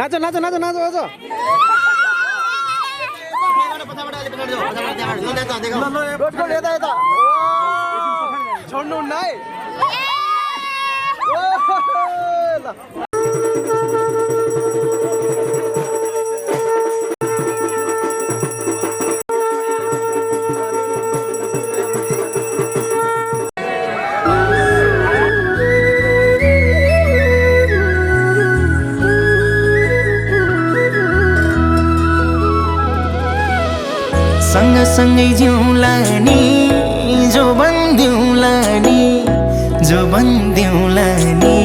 नाच नाच नाच नाच नाच छोड्नु नै सँगसँगै जिउँला नि जो बन्दिउँला नि जो बन्दिउँला नि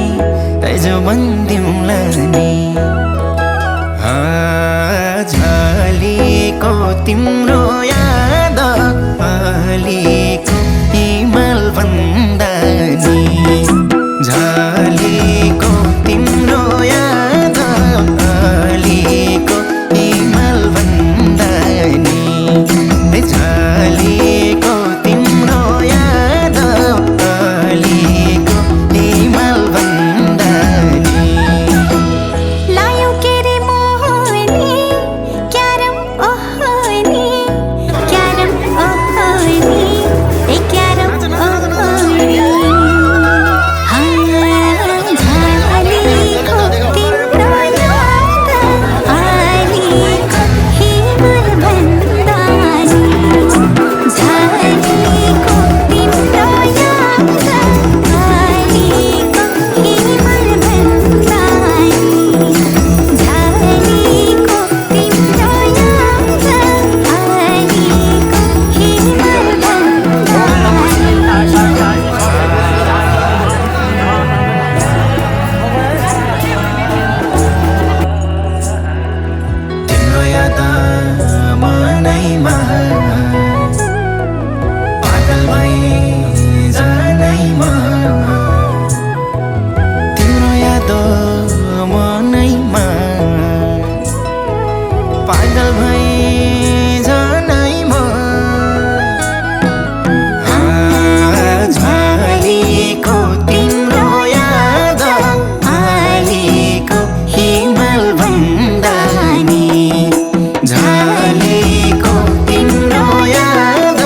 जो बन्दिउँला नि झलेको तिम्रो याद अलिको हिमाल भन्दा नि झलेको तिम्रो याद अलिको हिमाल भन्दा नि झलेको तिम्रो याद अलिको हिमाल भन्दा नि लायो के रे मोहनी क्यारम ओहनी क्यारम ओहनी ए क्यारम ओहनी झलेको तिम्रो याद अलिको हिमाल भन्दा नि झलेको तिम्रो याद अलिको हिमाल भन्दा नि झलेको तिम्रो याद अलिको हिमाल भन्दा तिम्रो याद मनैमा पागल भई जानैमा तिम्रो याद मनैमा पागल भई जानैमा झलेको तिम्रो याद अलिको हिमाल भन्दा नि झलेको तिम्रो याद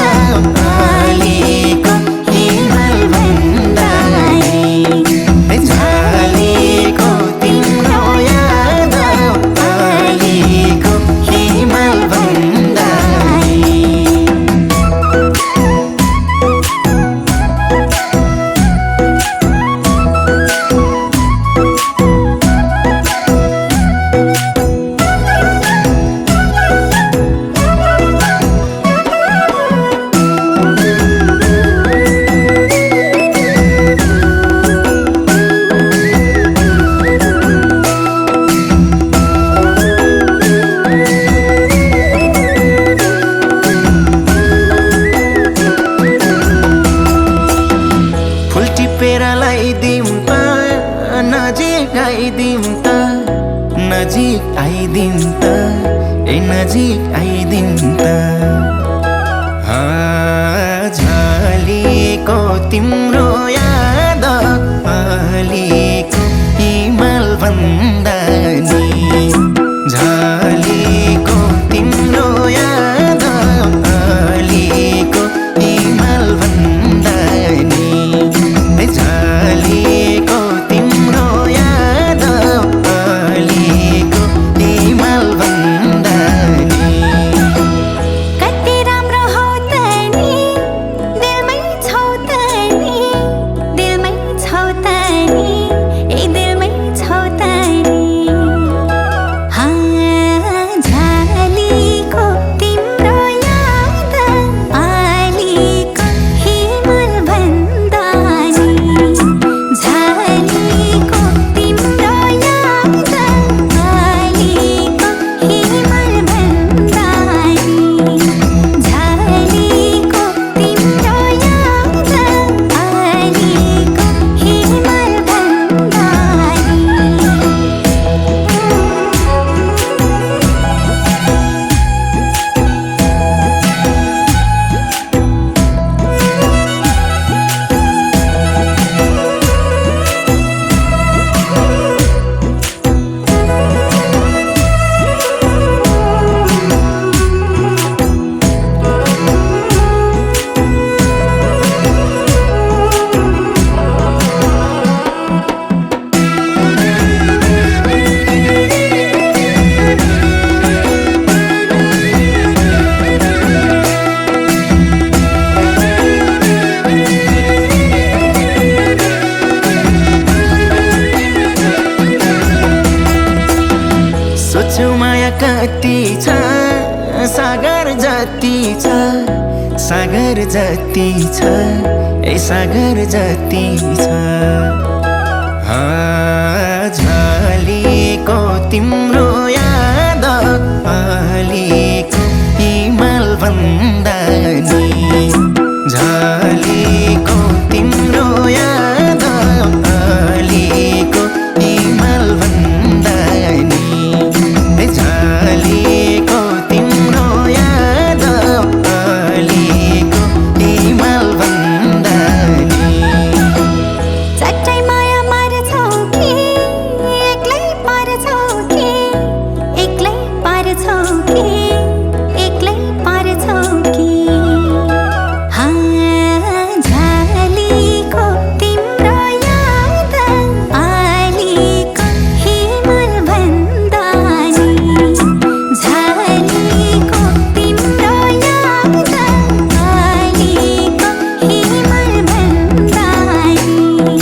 अलिको हिमाल भन्दा नि झलेको तिम्रो याद अलिको हिमाल भन्दा नि फुल टिपेर लगाइदिउँ त नजिक आइदिउँ त नजिक आइदिउँ त ए नजिक आइदिउँ त झलेको तिम्रो याद अलिको हिमाल भन्दा नि झलेको तिम्रो याद अलिको हिमाल भन्दा नि झलेको तिम्रो याद अलिको हिमाल भन्दा नि कति राम्रो हौ त नि दिलमै छौ त नि सागर जति छ सागर जति छ ए सागर जति छ झलेको तिम्रो याद अलिको हिमाल भन्दा नि झलेको तिम्रो याद अलिको हिमाल भन्दा नि झलेको तिम्रो याद अलिको हिमाल भन्दा नि चट्टै माया मार्छौ कि एक्लै पार्छौ कि एक्लै पार्छौ कि एक्लै पार्छौ कि झलेको तिम्रो याद अलिको हिमाल भन्दा नि झलेको तिम्रो याद अलिको हिमाल भन्दा नि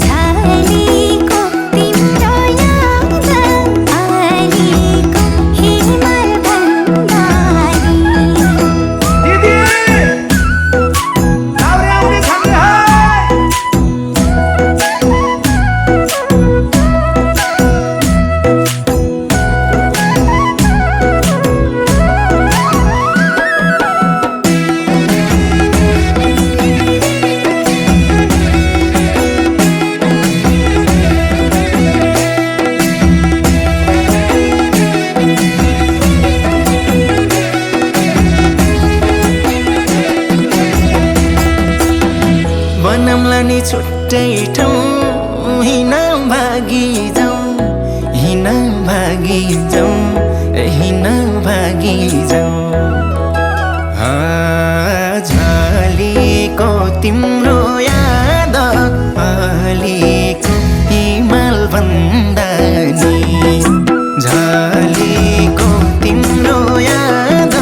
झलेको तिम्रो याद अलिको हिमाल भन्दा नि दिदी लाउरे आउने छन् हाय बनौला नि छुट्टै ठाउँ हिँड भागी जाउँ हिँड भागी जाउँ हिँड भागी जाउँ झलेको तिम्रो याद अलिको हिमाल भन्दा नि झलेको तिम्रो याद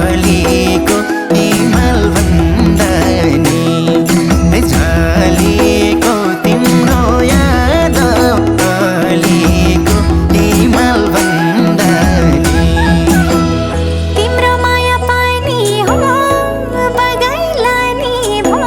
अलिको हिमाल भन्दा नि झलेको तिम्रो याद अलिको हिमाल भन्दा नि तिम्रो माया पानी हो बगाइला नि भो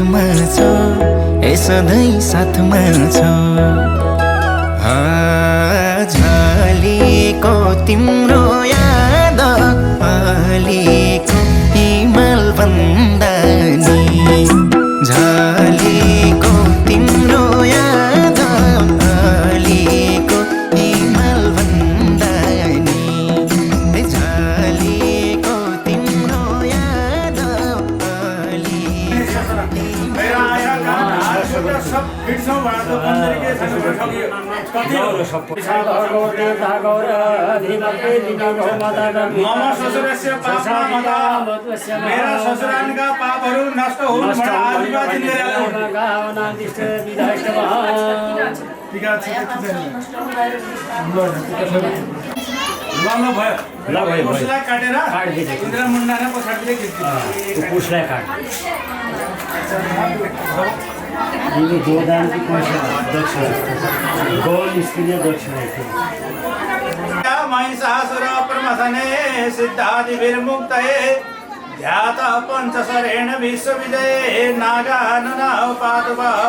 साथमा छौ ए सधैँ साथमा छौ झलेको तिम्रो याद अलेको हिमाल भन्दा नि झलेको तिम्रो याद अलेको हिमाल भन्दा नि झलेको तिम्रो याद सब फिट्छौँ भनेर त पन्ध्रके मम ससुरस्य पापमा मेरा ससुरालीका पापहरू नष्ट हुन् भनेर आशीर्वाद दिएर पुसलाई काटेर इन्द्र मुन्डा र पछाडिले खिच्छु पुसलाई काट ये गोदान की दक्षिणा गौल निष्क्रिय दक्षिणा महिषासुर प्रमथने सिद्धादिभिर्मुक्तये ध्यात पञ्चशरेण विश्वविजये नागाननाव पादुवः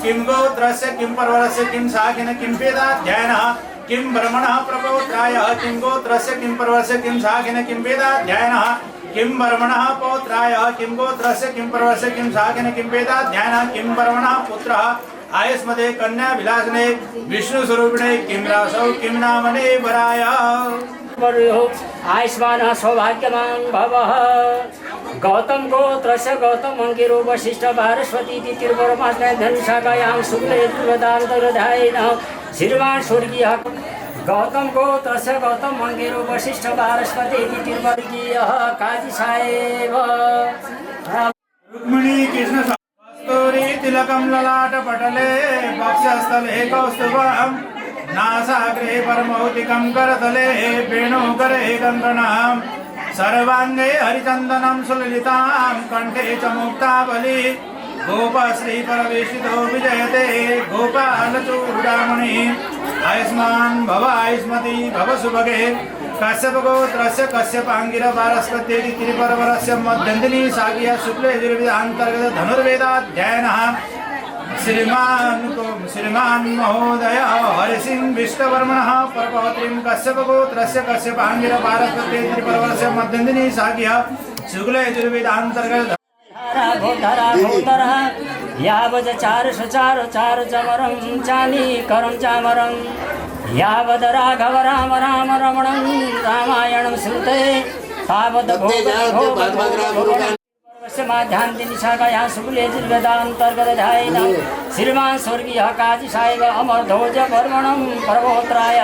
किं गोत्रस्य किं पर्वतस्य किं शाखेन किं वेदाध्ययनः किं ब्रह्मणः प्रपौत्रायः किं गोत्रस्य किं पर्वतस्य किं शाखेन किं वेदाध्ययनः किं ब्रह्मणः पौत्रायः किं गोत्रस्य किं पर्वतस्य किं शाखेन किं वेदाध्ययनः किं ब्रह्मणः पुत्रः आयुष्मते कन्या विलासने विष्णु स्वरूपिणे किं रासौ किं नामने वराय आयुष्मान सौभाग्यवान भवः गौतम गोत्रस्य गौतम अंगिरो वशिष्ठ भारस्वती तिरुवरमास्मै धनुषाकायां शुक्ले दुर्वदान्तरधायेन श्रीमान स्वर्गीय गौतम गोत्रस्य गौतम अंगिरो वशिष्ठ भारस्वती तिरुवर्गीयः काजी साहेब रुक्मिणी कृष्ण कस्तूरी तिलकं ललाटपटले वक्षस्थले कौस्तुभं नासाग्रे परमौतिकं करतले वेणुकरे कङ्कणं सर्वाङ्गे हरिचन्दनं सुललितां कण्ठे च मुक्तावली गोपश्री परवेशितो विजयते गोपालचूडामणि आयुष्मान् भव आयुष्मती भव सुभगे कश्यप गोत्रस्य कश्यपाङ्गिर पारस्पत्येति त्रिपर्वरस्य मध्यन्दिनी शाक्य शुक्ले यजुर्वेदान्तर्गत धनुर्वेदाध्ययनः श्रीमान् महोदय हरिसिंह विष्णुवर्मणः परपौत्रीं कश्यप गोत्रस्य कश्यपाङ्गिर पारस्पत्येति त्रिपर्वरस्य मध्यन्दिनी शाक्य शुक्ले यजुर्वेदान्तर्गत यावज चार चमरं चानी करं चामरं यावद राघव राम राम रमणं रामायणं श्रुते तावद माध्यान्तिनि शाखायां शुक्ले यजुर्वेदान्तर्गत ध्यायेन श्रीमान स्वर्गीय काजी साहेब अमरध्वज वर्मणं प्रभोत्राय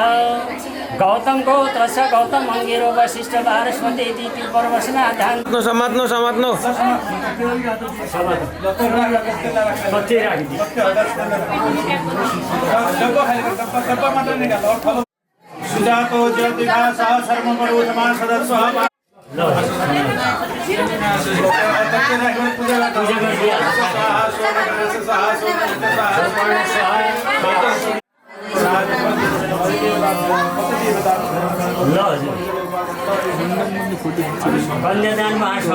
गौतम गोत्रस्य गौतम अंगिरो वशिष्ठ भारस्वती तिरुवरमास्मै ध्यान समात्नु सुजातो ज्योतिषा सह सर्वमरो समान सदस्व कन्यादानमा 8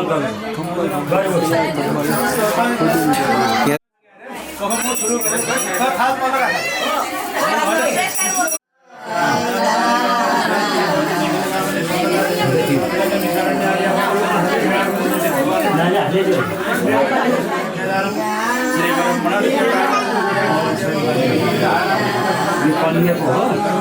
अङ्क कन्याको हो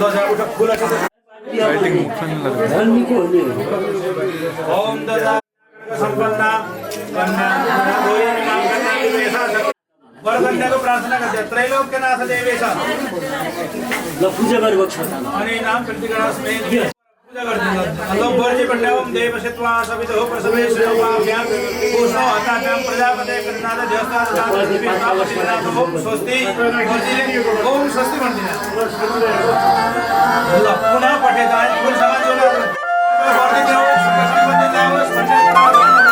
उठा फुल ओम ददा संपन्ना कन्या वरकन्याको प्रार्थना गर्छ त्रैलोक्यनाथ देवेश ल पूजा गर्छ अनि नाम प्रतिगणस्मै पूजा गर्छ अलो वर्जी पण्डवम देवशत्वा सवितो प्रसवेश्वरमाभ्यां पुष्णो हताभ्यां प्रजापते कन्नाद देवस्ताद ओम स्वस्ति ओम स्वस्ति भन्दिन ल पुनः पठेता फुल समाज जोडा गर्दै जाऊ सम्बन्धित जाओस् भन्ने प्रार्थना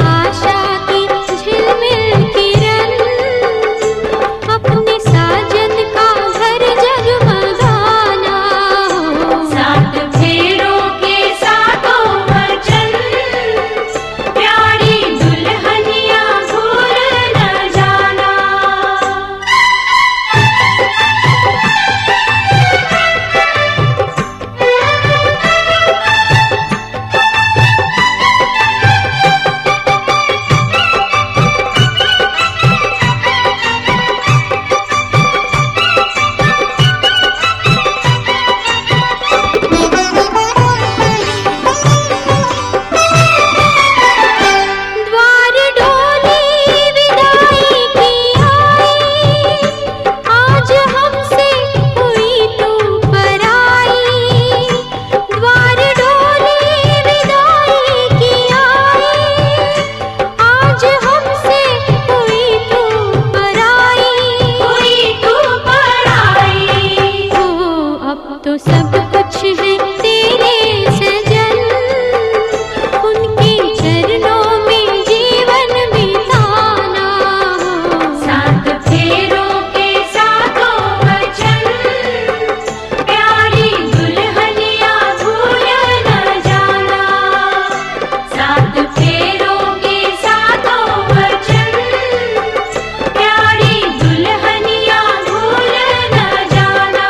आशा की झिलमिल किरण अपने साजन का घर जगमगाना हो। सात फेरों के सातों वचन प्यारी दुल्हनिया भूल न जाना। द्वार डोली विदाई की आई, आज हमसे हुई तू पराई। द्वार डोली विदाई की आई, आज हमसे हुई तू पराई। हुई तू पराई। हो अब तो सब कुछ है तेरे सजन, उनके चरणों में जीवन बिताना हो। सात फेरों के सातों वचन प्यारी दुल्हनिया भूल न जाना। सात फेरों के सातों वचन प्यारी दुल्हनिया भूल न जाना।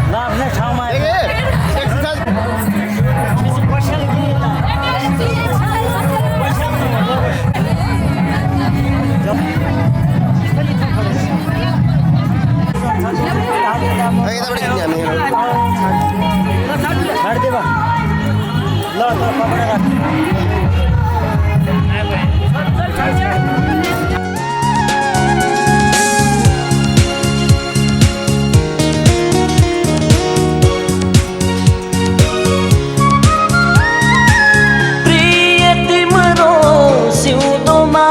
ल आफ्नै ठाउँमा छाडिदिए बा ल पक्रेर राख। प्रिय तिम्रो सिउँदोमा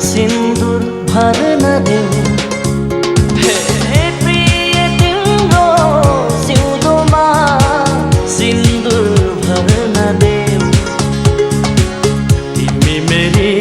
सिन्दुर भर्न देऊ। हे प्रिय तिम्रो सिउँदोमा सिन्दुर भर्न देऊ। तिमी मेरी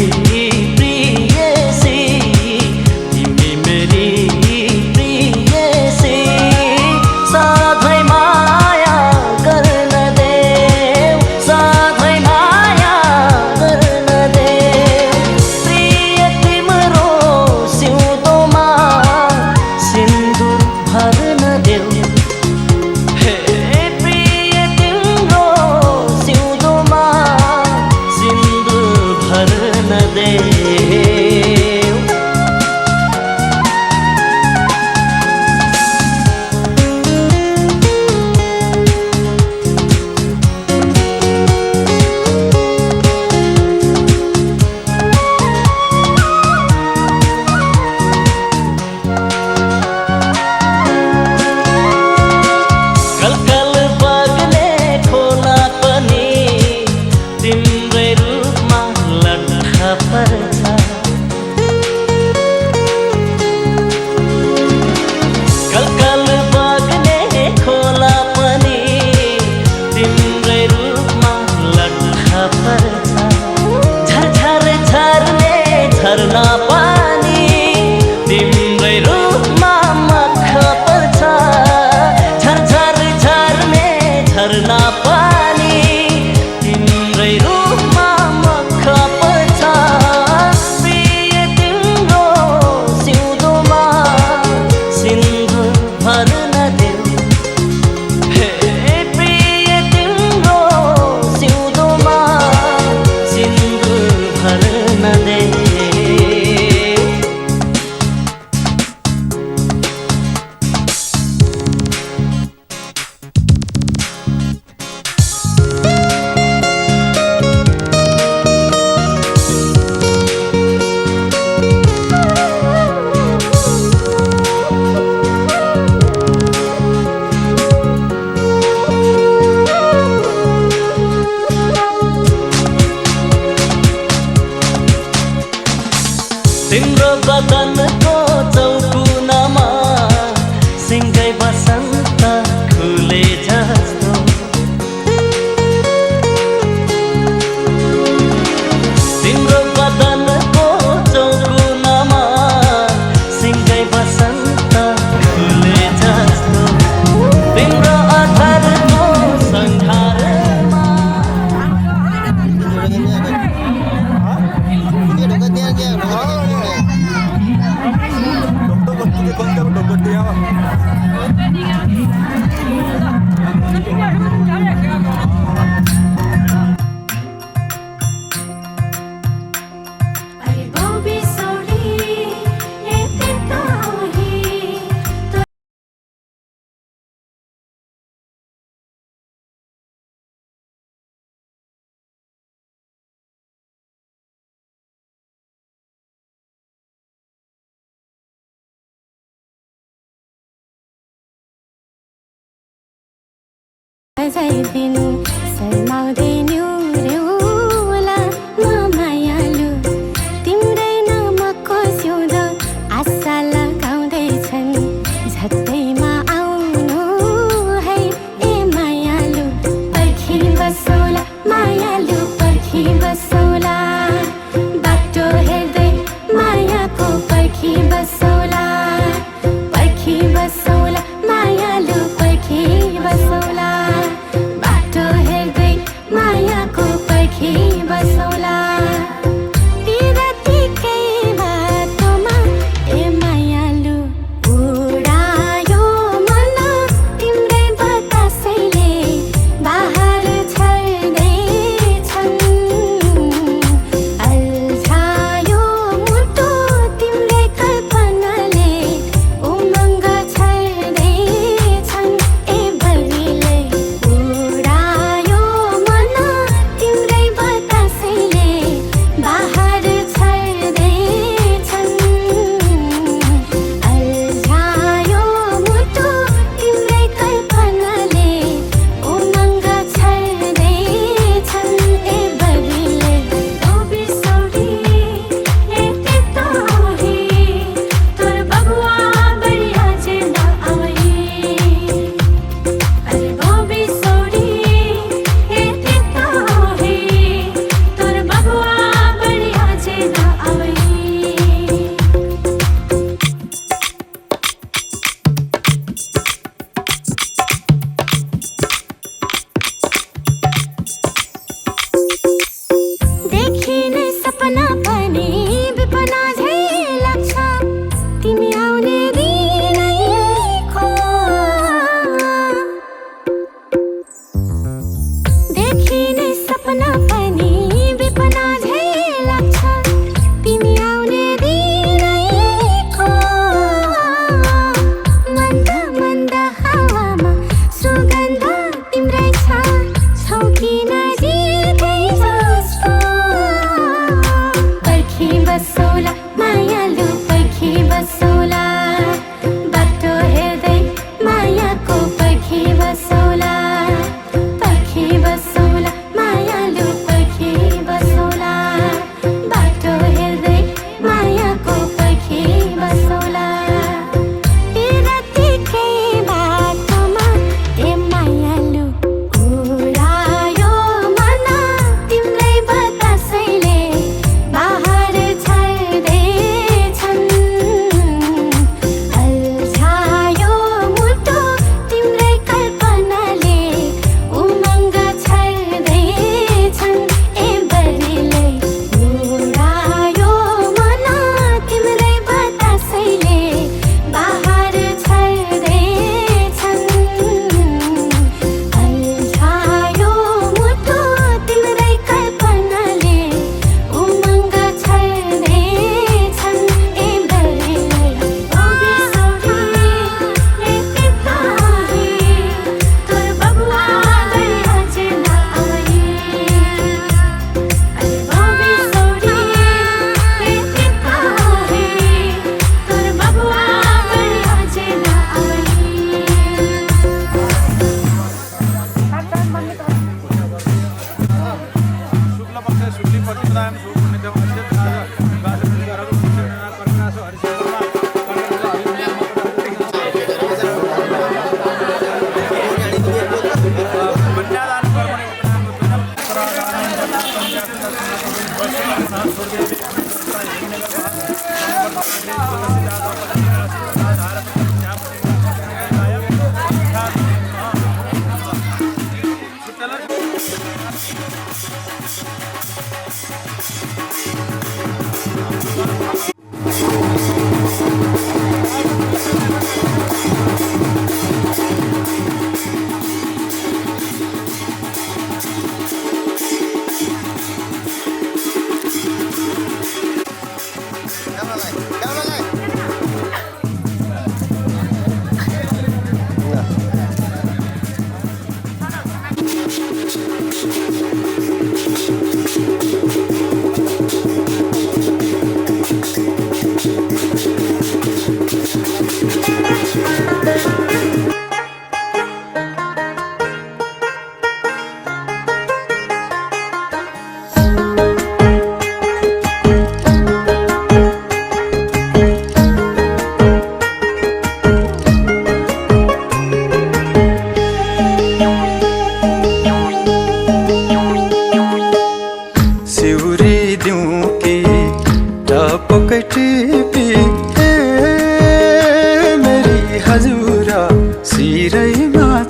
दिनु शर्माउँदैन्यौ र्याउला म मायालु तिम्रै नामको सिउँदो आशा लगाउँदैछन् झट्टैमा आउनु है ए मायालु पर्खी बसौला मायालु पर्खी बसौला बाटो हेर्दै मायाको पर्खी बसौला मायालु पर्खी बसौला बाटो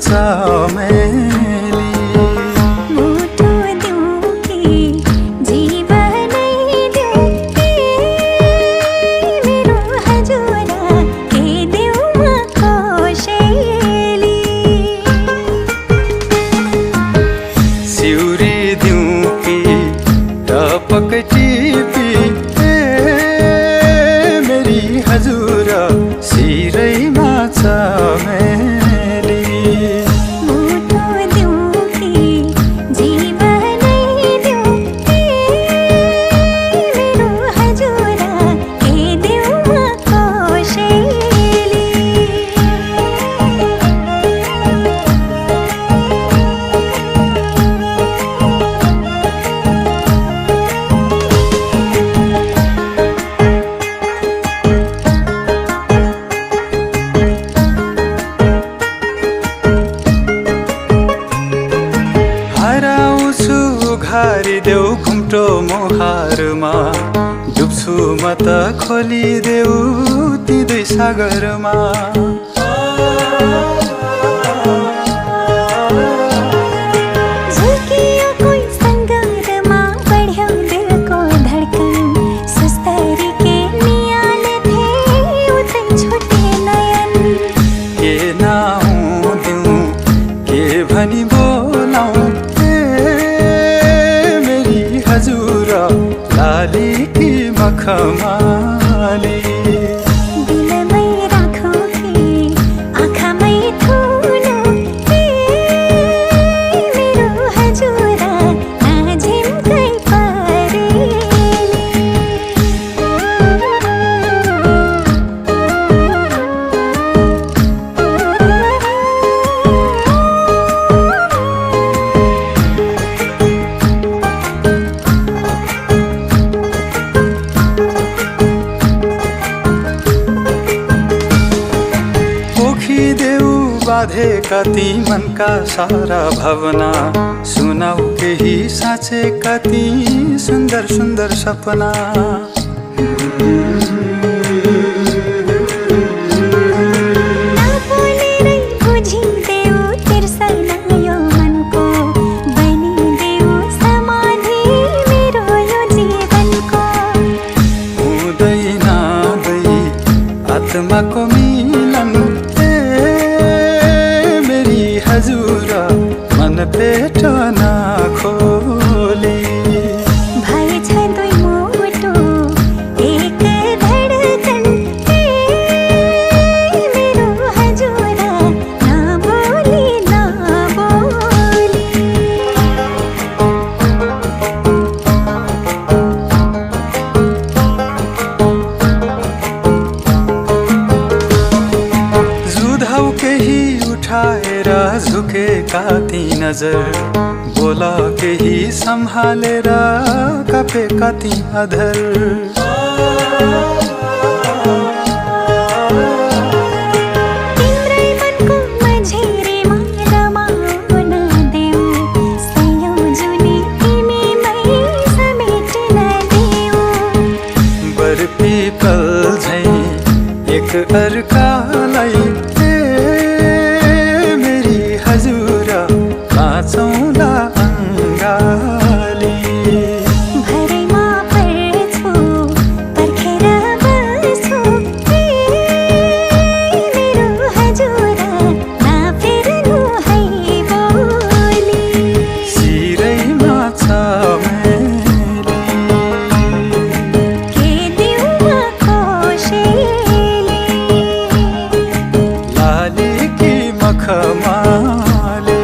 चमेली मुटु दिउँ कि जीवनै दिउँ कि मेरो हजुरा के दिउँ म कोसेली सिउरी दिउँ कि टपक टिपी मेरी हजुर सिरैमा चमेली मुटु दिउँ कि जीवनै दिउँ कि मेरो हजुरा के दिउँ म कोसेली हराउँछु घारिदेऊ घुम्टो मुहारमा डुब्छु म त खोलिदेऊ ती दुई सागरमा झुल्कियो कोही सङ्गरमा बढ्यो दिलको धड्कन सुस्तरी के नियाले थिए उतै छोटे नयन के नाउँ दिउँ के भनी बोलाउँ मेरी हजुर लाली कि मखमाली दिलमै राखौँ कि आँखामै थुनौँ कि मेरो हजुरा नझिम्कै पोखिदेऊ बाधेका ती मनका सारा भावना सुनाऊ केही साँचेका ती सुन्दर सुन्दर सपना नबोलेरै बुझिदेऊ तिर्सना यो मनको बनिदेऊ समाधि मेरो यो जीवनको हुँदैन दुई आत्माको मिलन मेरी हजुर मन पेट नखोली भएछ दुई मुटु एक धडकन मेरो हजुरा नबोली नबोली जुधाउ केही उठाएर झुकेका ती नजर बोल केही सम्हालेर कपेका ती अधर तिम्रै मनको मझेरीमा रमाउन देऊ सयौँ जुनी तिमीमै समेट्न देऊ बर पिपल झैँ एक अर्कालाई मेरी हजुर बाँचौँला अङ्गाली भरैमा पर्छु पर्खेर बस्छु मेरो हजुरा नफेर्नु है बोली सिरैमा चमेली के दिउँ म कोसेली लाली कि मखमाली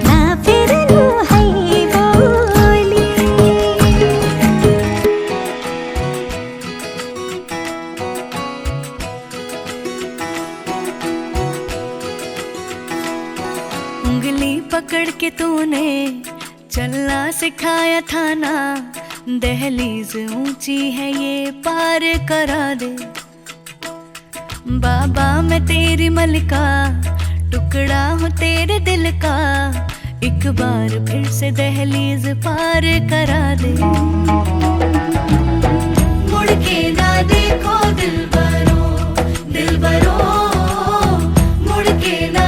नफेर्नु है बोली उंगली पकड़ के तूने चलना सिखाया था ना, दहलीज ऊंची है ये पार करा दे। बाबा मैं तेरी मलिका, टुकड़ा हूँ तेरे दिल का, एक बार फिर से दहलीज पार करा दे। मुड़ के ना देखो दिलबरो, दिलबरो, मुड़ के ना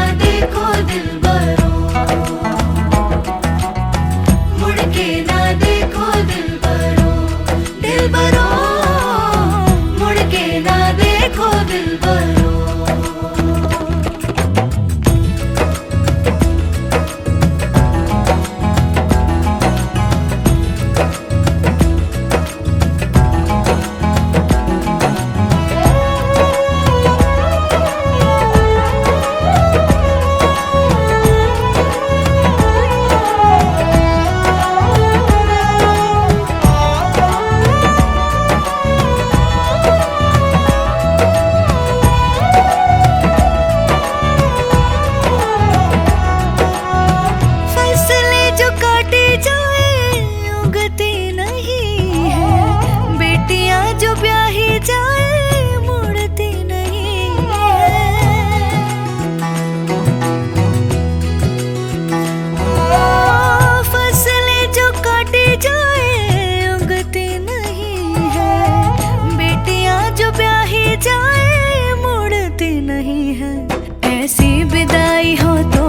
विदाई हो तो,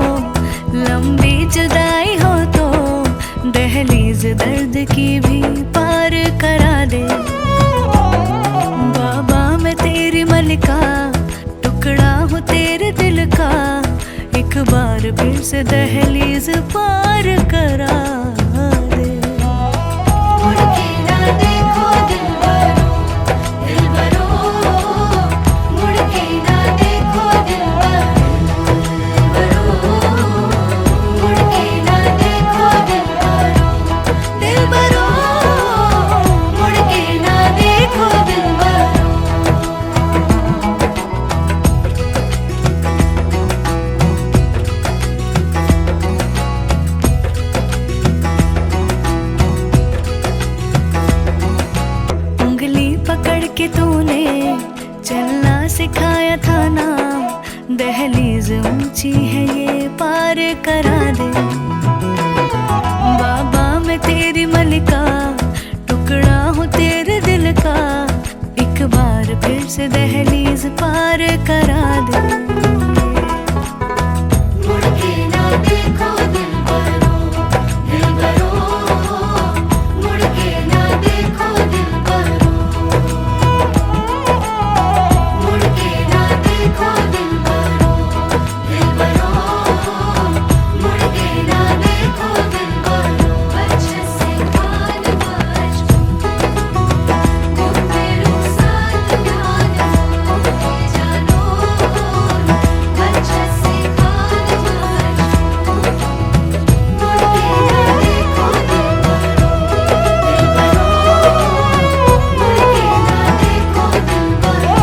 लंबी जुदाई हो तो, दहलीज दर्द की भी पार करा दे। बाबा मैं तेरी मलिका, टुकड़ा हूँ तेरे दिल का, एक बार फिर से दहलीज पार करा दे। मुड़ के ना देखो दिलबरो, दिलबरो, मुड़ के ना देखो दिलबरो, मुड़ के ना देखो दिलबरो, दिलबरो, मुड़ के ना देखो दिलबरो। उंगली पकड़ के तूने चलना सिखाया था ना, दहलीज ऊंची है ये पार करा दे। बाबा मैं तेरी मलिका, टुकड़ा हूँ तेरे दिल का, एक बार फिर से दहलीज पार करा दे। मुड़ के ना देखो दिलबरो, दिलबरो, मुड़ के ना देखो दिलबरो, मुड़ के ना देखो दिलबरो, दिलबरो, मुड़ के ना देखो दिलबरो। बच्चे से कान बच, गुफ्तगू साथ ध्यान हो जानो, बच्चे से कान बच, मुड़ के ना देखो दिलबरो, दिलबरो, मुड़ के ना देखो दिलबरो।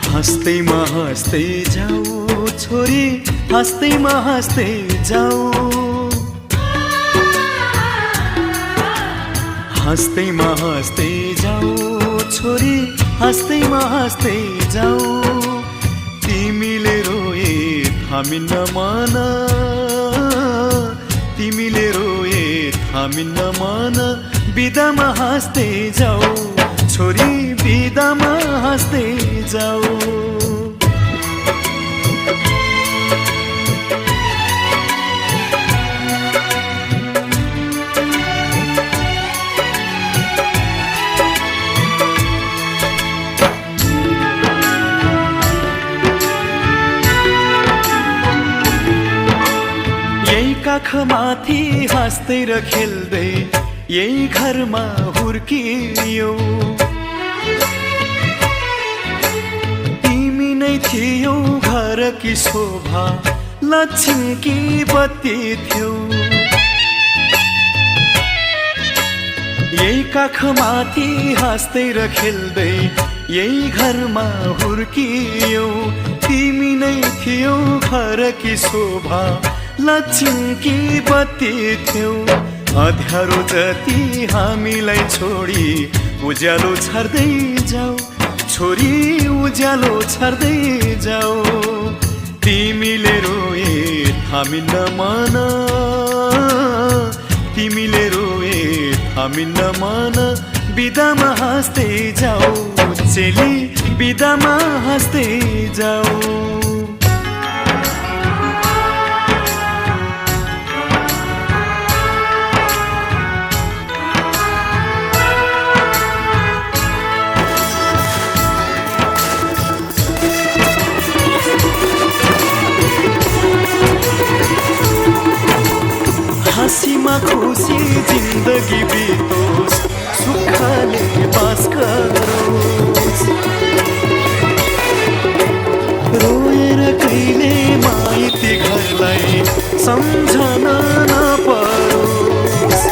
हाँस्दैमा हाँस्दै जाऊ छोरी, हाँस्दैमा हाँस्दै जाऊ, हाँस्दैमा हाँस्दै जाऊ छोरी, हाँस्दैमा हाँस्दै जाऊ। तिमीले रोए थामिन्न मन, तिमीले रोए थामिन्न मन, बिदामा हाँस्दै जाऊ छोरी, बिदामा हाँस्दै जाऊ। यही काखमाथि हाँस्दै र खेल्दै यही घरमा हुर्कियौ, तिमी नै थियौ घर की शोभा, लक्ष्मी की बत्ती थियौ। यही काखमाथि हाँस्दै र खेल्दै यही घरमा हुर्कियौ, तिमी नै थियौ घर की शोभा, लक्ष्मी की बत्ती थियौ। अँध्यारो जति हामीलाई छोडी उज्यालो छर्दै जाऊ छोरी, उज्यालो छर्दै जाऊ। तिमीले रोए थामिन्न मन, तिमीले रोए थामिन्न मन, बिदामा हाँस्दै जाऊ चेली, बिदामा हाँस्दै जाऊ। हाँसीमा खुसी जिन्दगी बितोस्, सुखले बास गरोस्। रोएर कहिले माइती घरलाई सम्झना नपरोस्।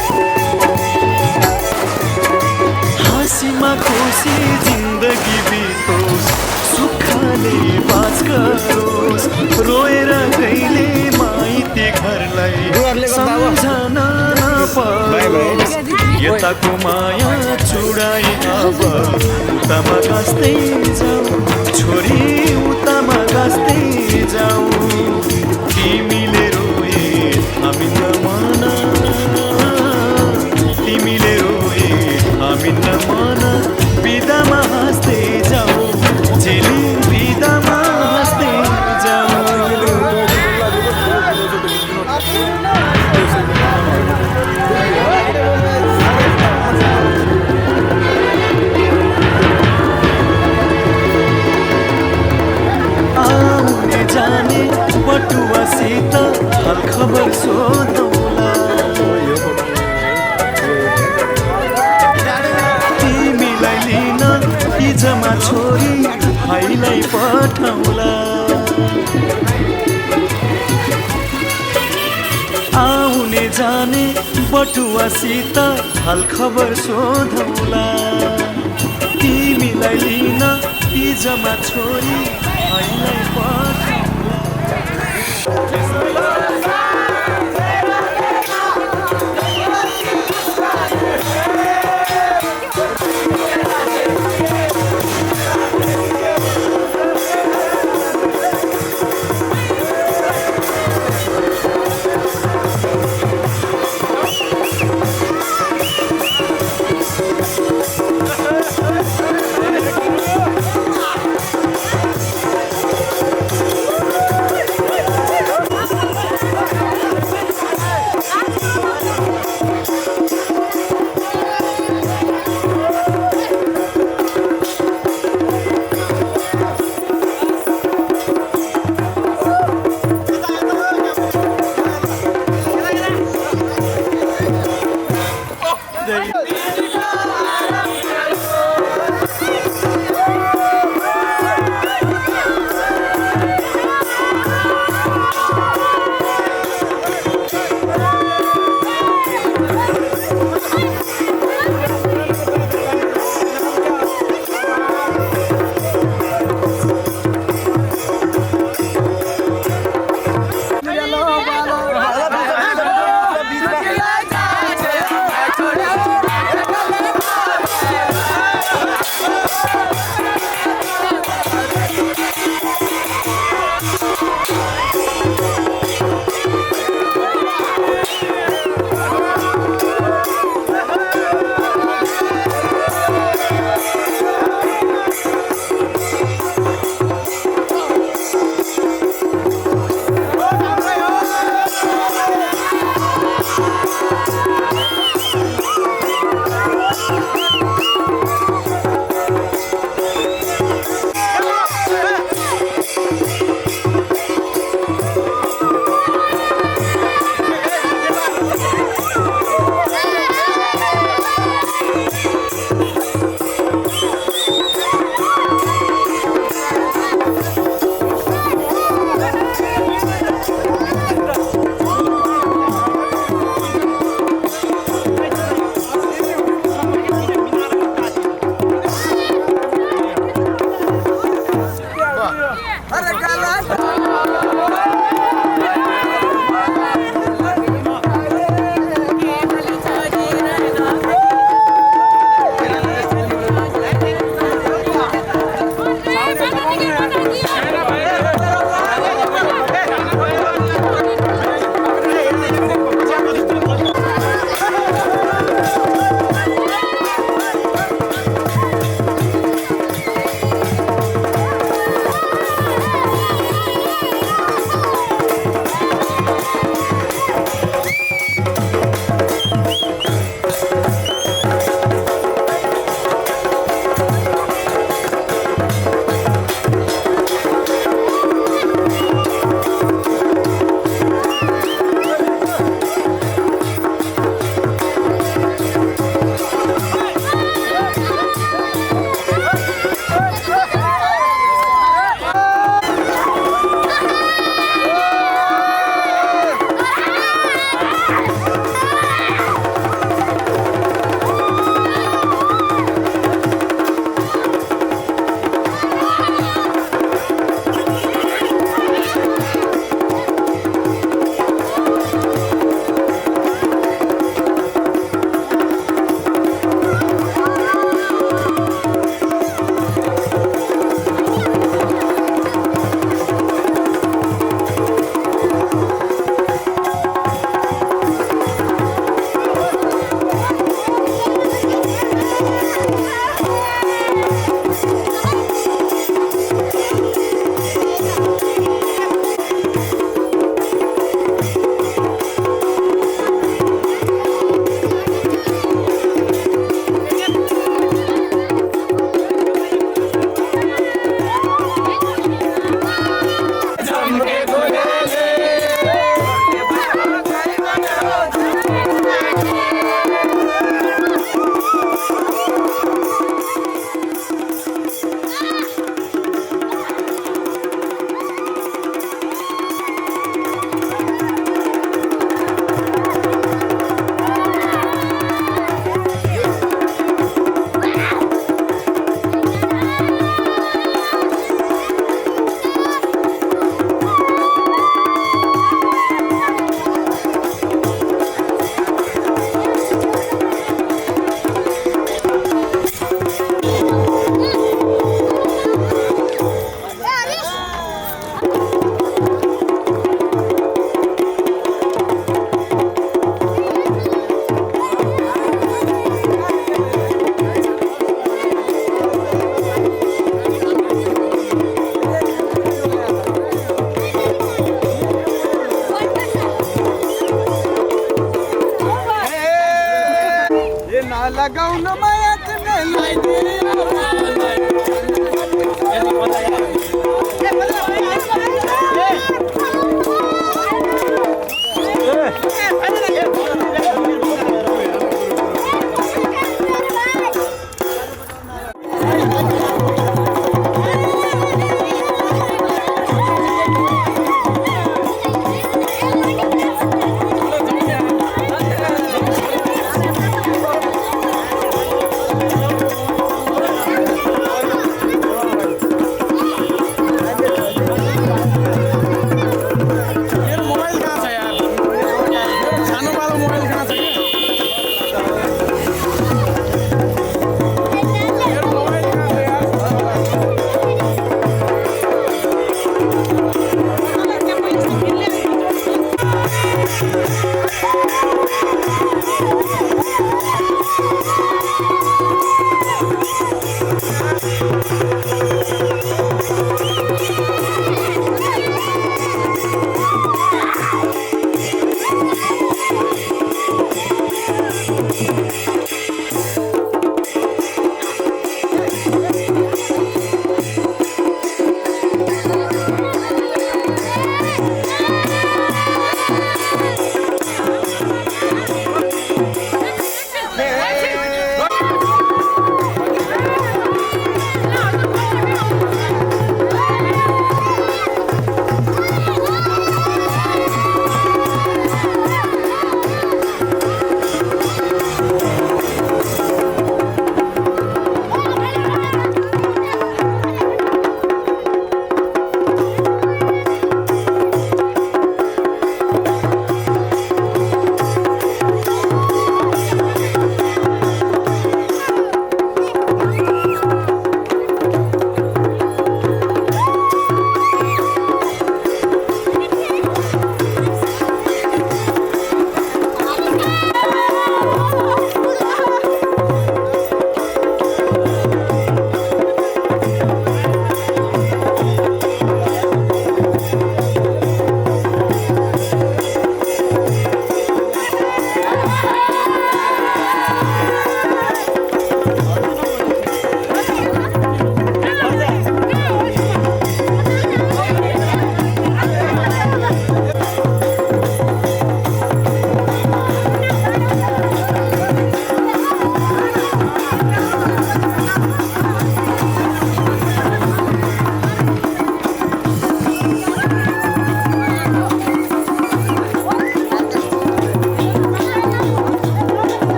हाँसीमा खुसी जिन्दगी बितोस्, सुखले बास गरोस्। रोएर कहिले माइती घरलाई सम्झना नपरोस् यताको माया चुडाई अब उतामा गाँस्दै जाऊ छोरी उतामा गाँस्दै जाऊ तिमीले रोए हामी नमान तिमीले रोए हामी नमान बिदामा हाँस्दै जाऊ झेली बिदामा हाँस्दै जाऊ आउने जाने बटुवासित हाल खबर सोधौला तिमीलाई लिन हिजमा छोरी भाइलाई पठाउला आउने जाने बटुवासित हाल खबर सोधौला तिमीलाई लिन हिजमा छोरी भाइलाई पठाउला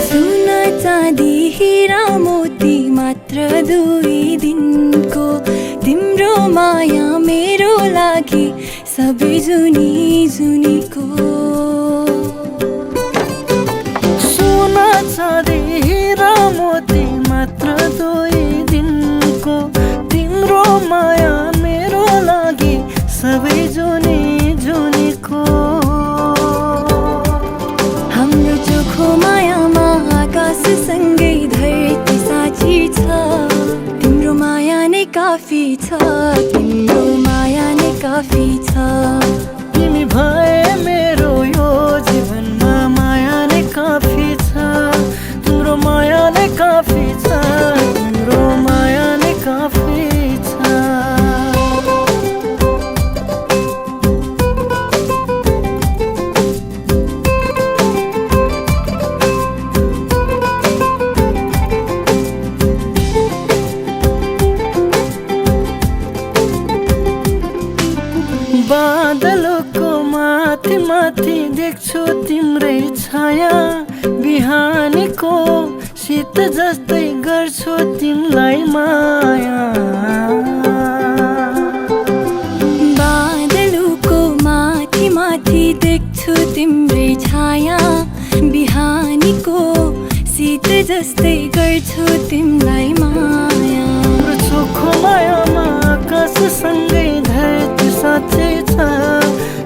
सोना चाँदी हीरा मोती मात्र 2 दिनको तिम्रो माया मेरो लागि सबै जुनी जुनीको सोना चाँदी हीरा मोती मात्र 2 दिनको तिम्रो माया मेरो लागि सबै जुनी जुनीको हाम्रो चोखो मायामा आकाशसँगै धरती साक्षी छ तिम्रो माया नै काफी छ तिम्रो माया नै काफी छ तिमी भए मेरो यो जीवनमा माया नै काफी छ तिम्रो माया नै काफी छ तिम्रो माया नै काफी छ बादलको माथि माथि देख्छु तिम्रै छाया बिहानीको शीत जस्तै गर्छु तिमीलाई माया बादलको माथि माथि देख्छु तिम्रै छाया बिहानीको शीत जस्तै गर्छु तिमीलाई माया तिम्रो चोखो मायामा आकाशसँगै धरती साँच्चै छ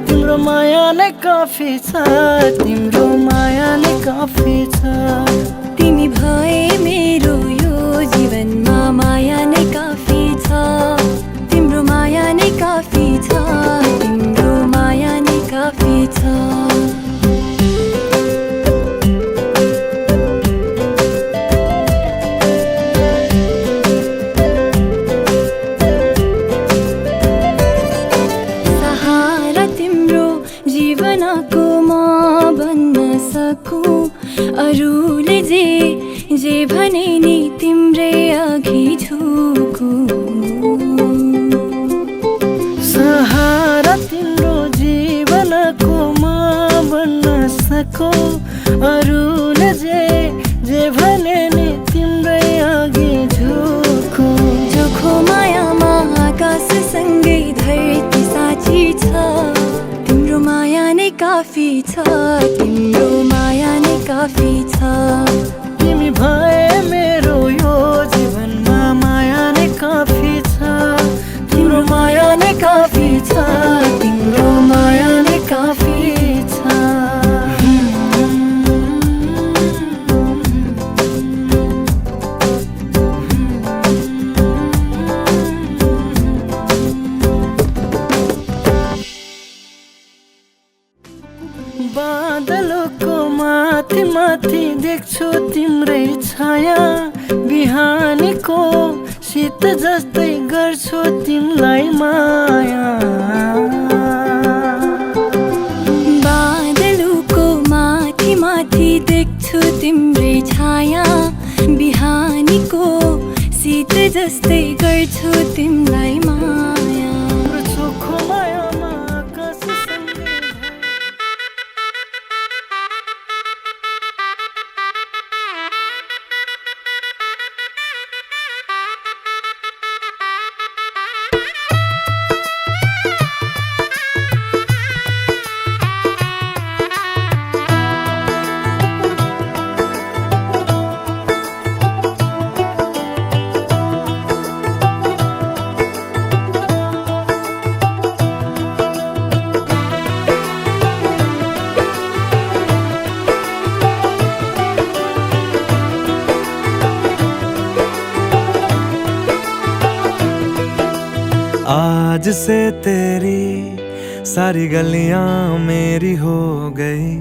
तिम्रो माया नै काफी छ तिम्रो माया नै काफी छ तिमी भए मेरो यो जीवनमा माया नै काफी छ तिम्रो माया नै काफी छ तिम्रो माया नै काफी छ सहारा तिम्रो जीवनको म बन्न सकूं अरूले जे भने नि तिम्रै अघि झुकूं सहारा तिम्रो जीवनको म बन्न सकौ अरूले जे भने नि तिम्रै अघि झुकूं चोखो मायामा आकाशसँगै धरती साक्षी छ तिम्रो माया नै काफी छ तिम्रो माया नै काफी छ तिमी भए मेरो यो जीवनमा माया नै काफी छ तिम्रो माया नै काफी छ तिम्रो माया नै काफी छ बादलको माथि माथि देख्छु तिम्रै छाया बिहानीको शीत जस्तै गर्छु तिमीलाई माया बादलको माथि माथि देख्छु तिम्रै छाया बिहानीको शीत जस्तै गर्छु तिमीलाई माया तिम्रो चोखो मायामा आकाशसँगै आज से तेरी सारी गलियां मेरी हो गई,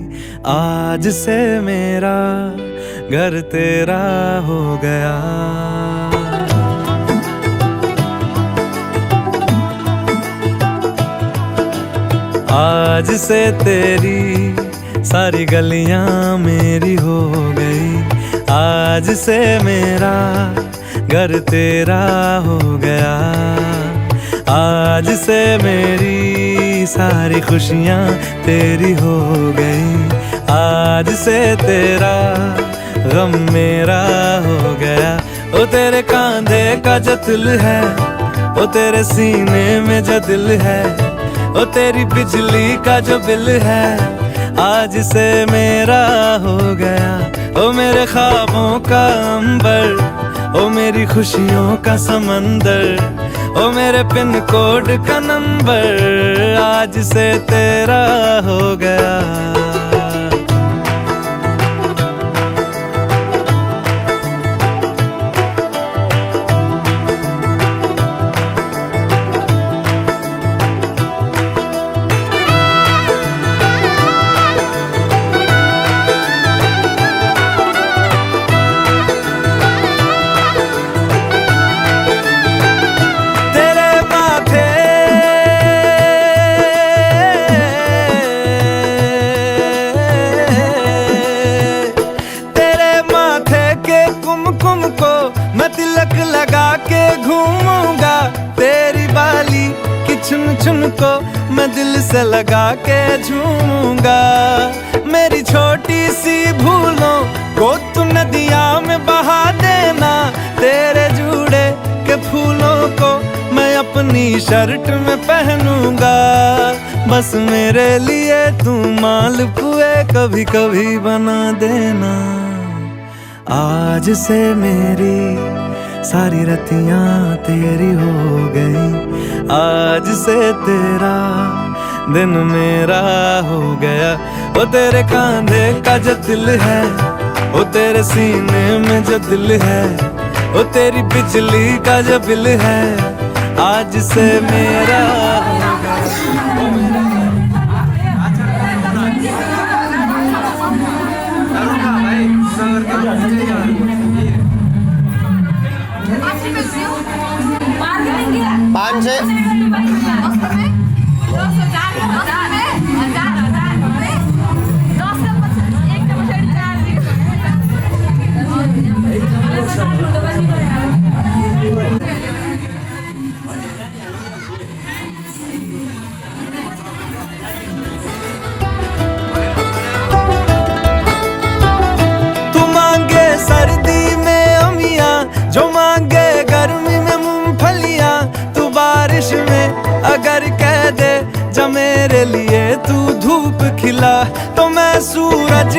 आज से मेरा घर तेरा हो गया। आज से तेरी सारी गलियां मेरी हो गई, आज से मेरा घर तेरा हो गया। आज से मेरी सारी खुशियां तेरी हो गई, आज से तेरा गम मेरा हो गया। ओ तेरे कांधे का जो दिल है, ओ तेरे सीने में जो दिल है, ओ तेरी बिजली का जो बिल है, आज से मेरा हो गया। ओ मेरे ख्वाबों का अंबर, ओ मेरी खुशियों का समंदर, ओ मेरे पिन कोड का नंबर, आज से तेरा हो गया। तिलक लगा के घूमूंगा, तेरी बाली की चुन चुन को मैं दिल से लगा के झूमूंगा। मेरी छोटी सी भूलों को तू नदिया में बहा देना, तेरे जूड़े के फूलों को मैं अपनी शर्ट में पहनूंगा। बस मेरे लिए तू मालपुए कभी कभी बना देना। आज से मेरी सारी रतियां तेरी हो गई, आज से तेरा दिन मेरा हो गया। ओ तेरे कांधे का जो दिल है, ओ तेरे सीने में जो दिल है, ओ तेरी बिजली का जो बिल है, आज से मेरा हो गया। तू मांगे सर्दी में अमियां, जो मांगे गर्मी में मूंगफलियां, तू बारिश में अगर कह दे जब मेरे लिए तू धूप खिला, तो मैं सूरज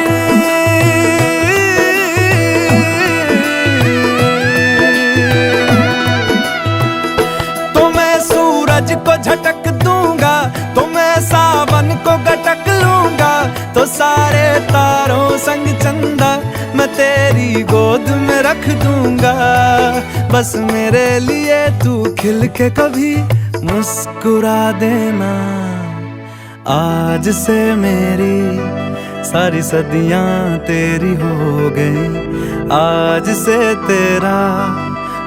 को झटक दूंगा, तो मैं सावन को गटक लूंगा। तो सारे तारों संग चंदा मैं तेरी गोद में रख दूंगा। बस मेरे लिए तू खिल के कभी मुस्कुरा देना। आज से मेरी सारी सदियां तेरी हो गई, आज से तेरा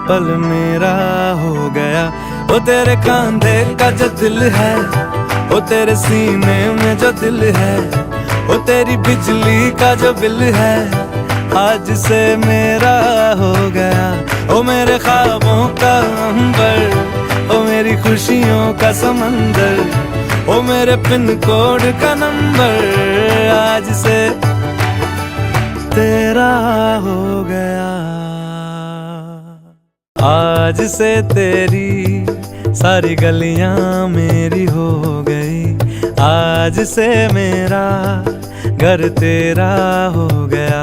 पल मेरा हो गया। ओ तेरे कांधे का जो दिल है, ओ तेरे सीने में जो दिल है, ओ तेरी बिजली का जो बिल है, आज से मेरा हो गया। ओ मेरे ख्वाबों का अंबर, ओ मेरी खुशियों का समंदर, ओ मेरे पिन कोड का नंबर, आज से तेरा हो गया। आज से तेरी सारी गलियां मेरी हो गई, आज से मेरा घर तेरा हो गया।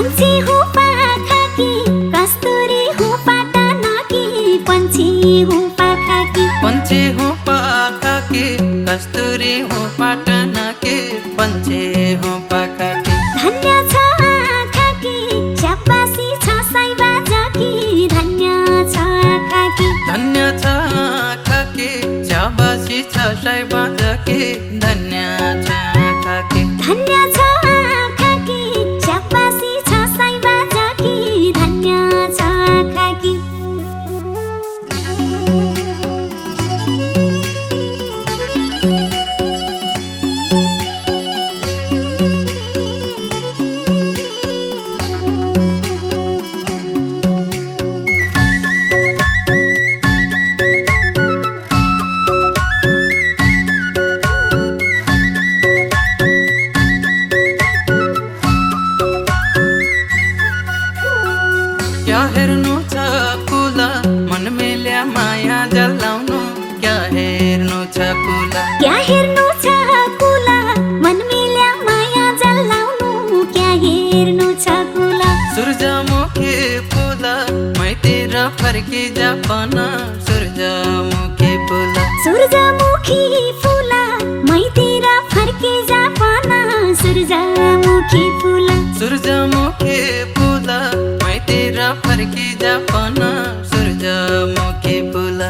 पंछी हूँ पाखा की कस्तूरी हूँ पाटना की पंछी हूँ पाखा की पंछी हूँ पाखा की कस्तूरी हूँ पाटना की पंछी हूँ पाखा की धन्य छ आँखा की च्यापासी छ साइबाजा की धन्य छ आँखा की धन्य छ आँखा की च्याबासी छ साइबाजा की धन्य छ आँखा की धन्य छ आँखा की च्यापासी छ साइबाजा की धन्य छ आँखा की क्या हेर्नु छ कुला मन मिल्या माया जलाउनु क्या हेर्नु छ कुला क्या हेर्नु छ कुला मन मिल्या माया जलाउनु क्या हेर्नु छ कुला सूर्यमुखी फुला मैतिर फर्की जापन सूर्यमुखी फुला सूर्यमुखी फुला मैतिर फर्के जापन सूर्यमुखी फुला सूर्यमुखी फुला मैतिर फर्की जापन सूर्यमुखी फुला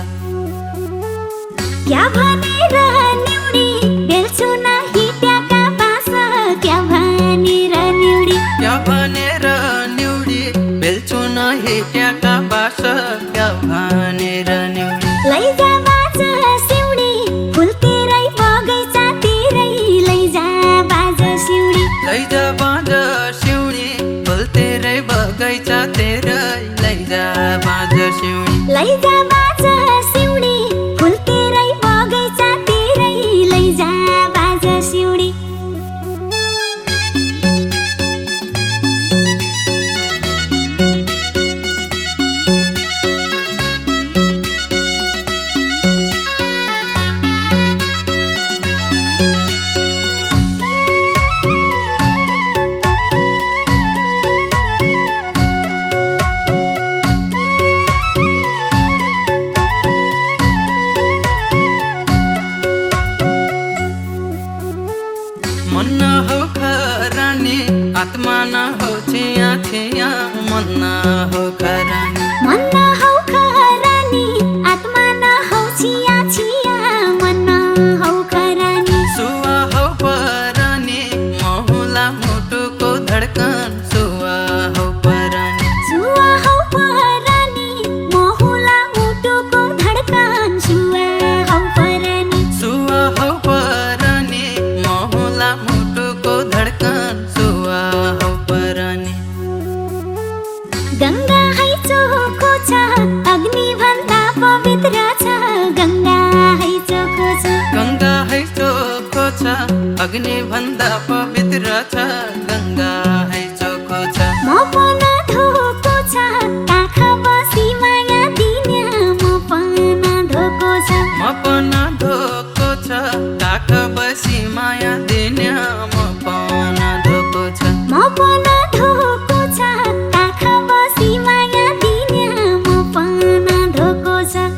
क्या भनेर निउडी बेल्छु नाही ट्याका बास क्या भनेर निउडी क्या भनेर निउडी बेल्छु नाही ट्याका बास क्या भनेर निउडी लैजा बाज सिउडी फुलतिरै बगैँचातिरै लैजा बाज सिउडी लैजा बाँझ सिउडी फुलतिरै बगैँचातिरै लैजा बाँझ सिउडी लैजा बाज सिउडी फुलतिरै बगैँचातिरै लैजा बाज सिउडी मन न हो खरानी आत्मा न हो छिया छिया मन न हो खरानी मन न हौ खरानी आत्मा न हौ छिया छिया मन न हौ खरानी सुवा हो परानी महुला मुटुको धडकन सुवा हो परानी सुवा हौ परानी मोहुला मुटुको धडकन सुवा हौ परानी सुवा हो परानी महुला मुटुको धडकन सुवा हो परानी गंगा है चोखो छ अग्नि भन्दा पवित्र छ गंगा है चोखो छ गंगा है चोखो छ अग्नि भन्दा पवित्र छ गंगा है चोखो छ म पन धोको छ काख बसी माया दिने म पन धोको छ म पन धोको छ काख बसी माया दिने म पन धोको छ म पन धोको छ काख बसी माया दिने म पन धोको छ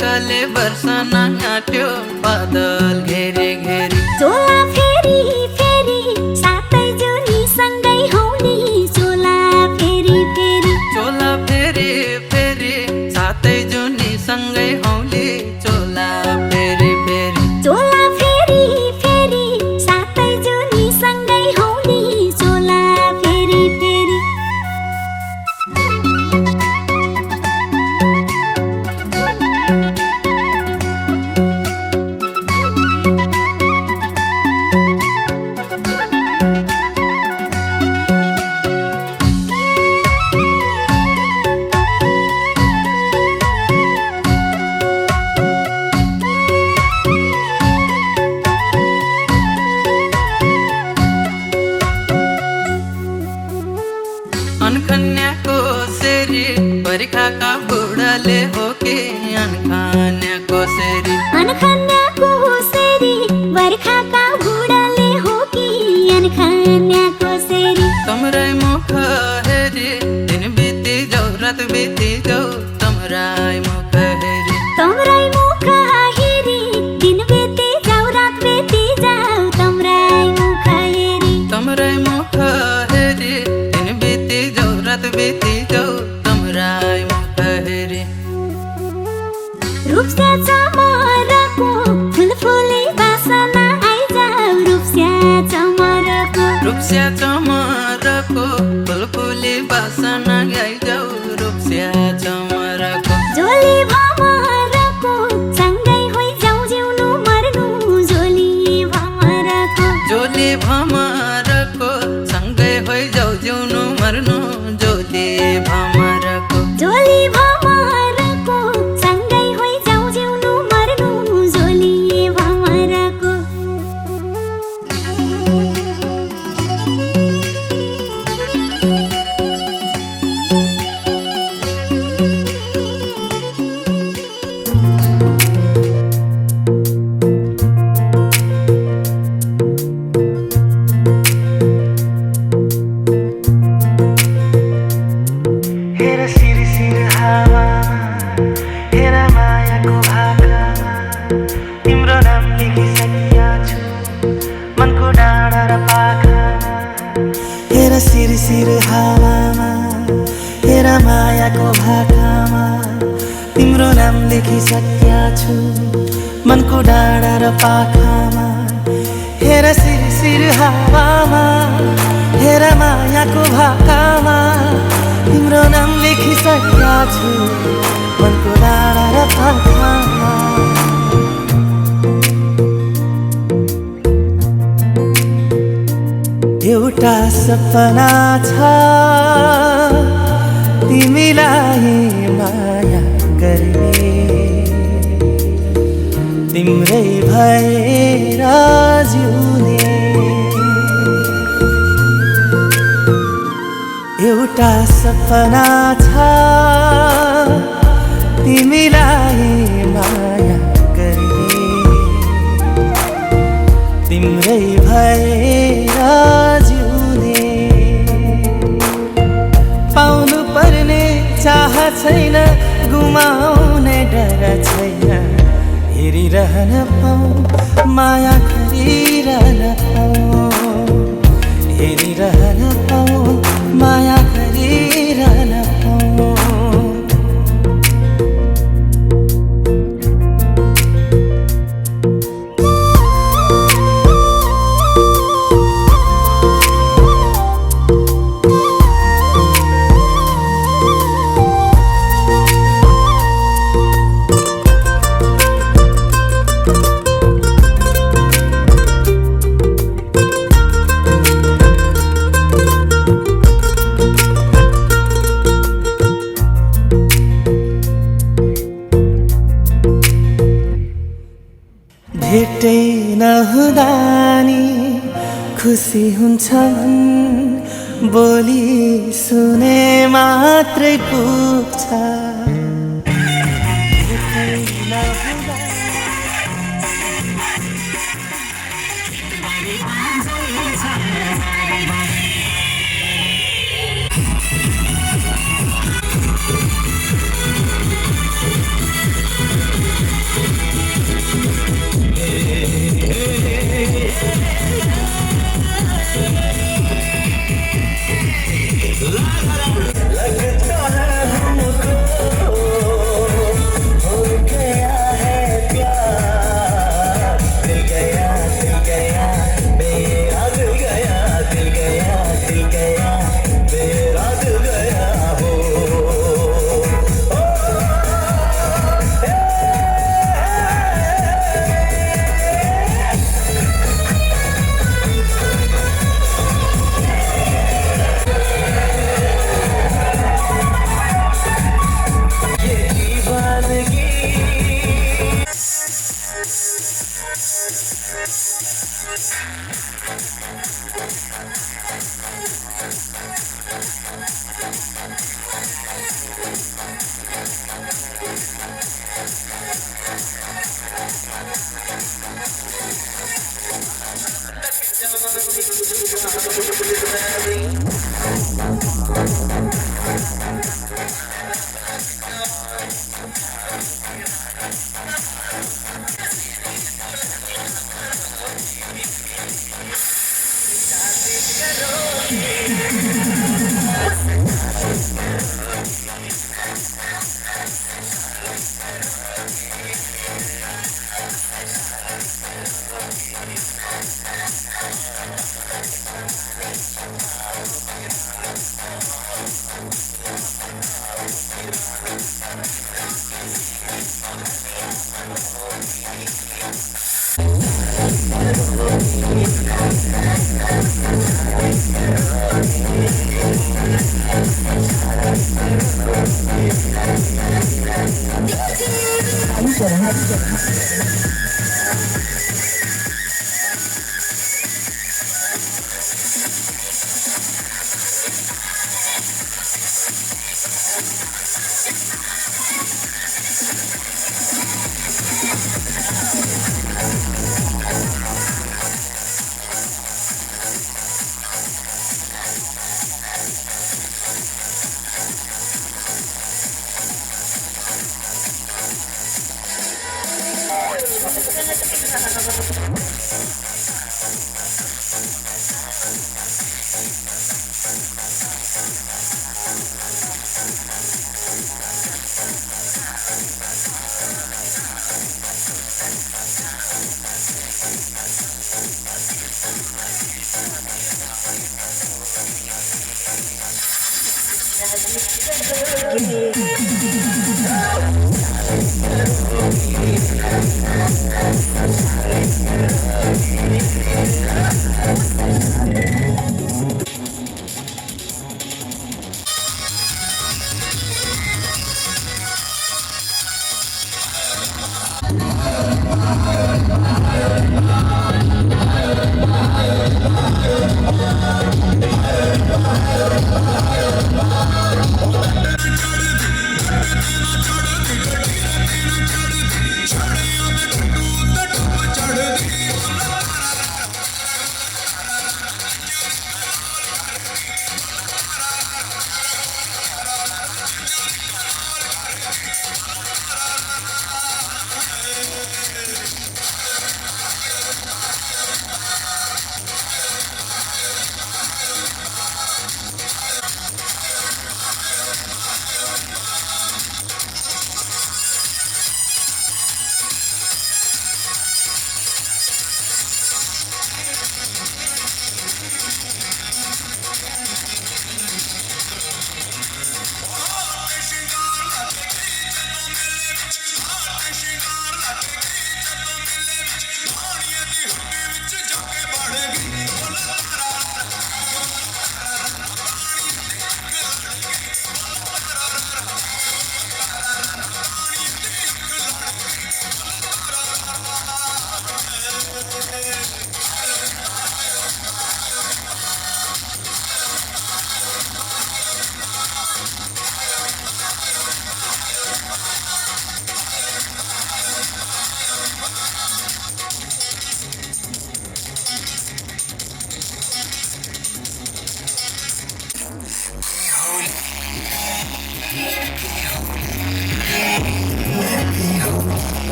फर्काले वर्षन आँट्यो बादल घेरी घेरी चोला फेरि फेरि सातै जुनी सँगै हौली चोला फेरि फेरि चोला फेरि फेरि सातै जुनी सँगै हौली चोला फेरि फेरि चोला फेरि फेरि सातै जुनी सँगै हौली चोला फेरि फेरि अनखन्याको सेरी बरिखाका बुढाले हो कि अनखन्याको सेरी अनखन्याको सेरी बर्खाका बुढाले हो कि अनखन्याको सेरी तमराई मुख हेरी दिन बिति जाऊ रात बिति जाऊ तमराई मुख हेरी तमराई मुख हेरी दिन बेती जाऊ रात बेती जाऊ तमराई मुख हेरी तमराई मुख हेरी दिन बिति जाऊ रात बिति जाऊ तमराई मुख हेरी रूपस्या चमरको फुलफुले बासना आइजाऊ रूपस्या चमरको रूपस्या चमरको फुलफुले बासना गाइजाऊ रूपस्या चमरको जोली भमरको सँगै होइ जाऊ जिउनु मर्नु जोली भमरको जोली भमरको सँगै होइ जाऊ जिउनु मर्नु जोली भमरको जोली भमरको सँगै होइ जाऊ जिउनु मर्नु जोली भमरको हेर सिर सिर हावामा हेर मायाको भाकामा तिम्रो नाम लेखिसकेका छु मनको डाँडा र पाखामा हेर सिर सिर हावामा हेर मायाको भाकामा तिम्रो नाम लेखिसकेका छु मनको डाँडा र पाखामा हेर सिर सिर हावामा हेर मायाको भाकामा तिम्रो नाम लेखिसकेका छु मनको डाँडा र पाखामा एउटा सपना छ तिमीलाई माया गर्ने तिम्रै भएर जिउने एउटा सपना छ तिमीलाई माया गर्ने तिम्रै भएर जिउने पाउनु पर्ने चाह छैन गुमाउने डर छैन हेरिरहन पाऊ माया गरिरहन पाऊ हेरिरहन पाऊ माया गरिरहन पाऊ भेटै नहुँदा नि खुसी हुन्छन् बोली सुने मात्रै पुग्छ भेटै नहुँदा लगता है हमको हो गया है प्यार दिल गया मेरा दिल गया मेरा दिल गया हो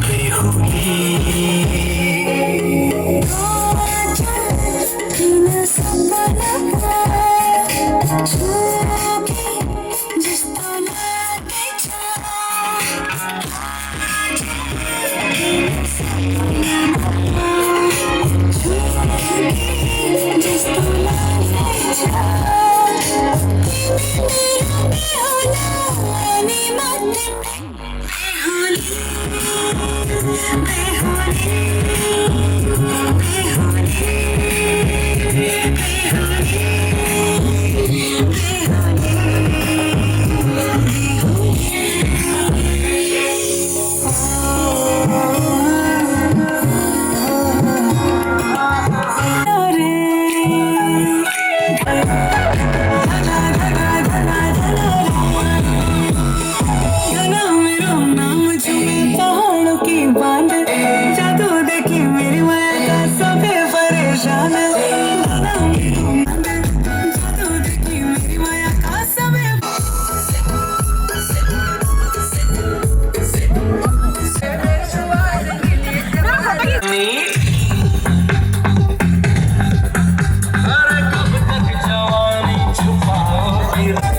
बेहोली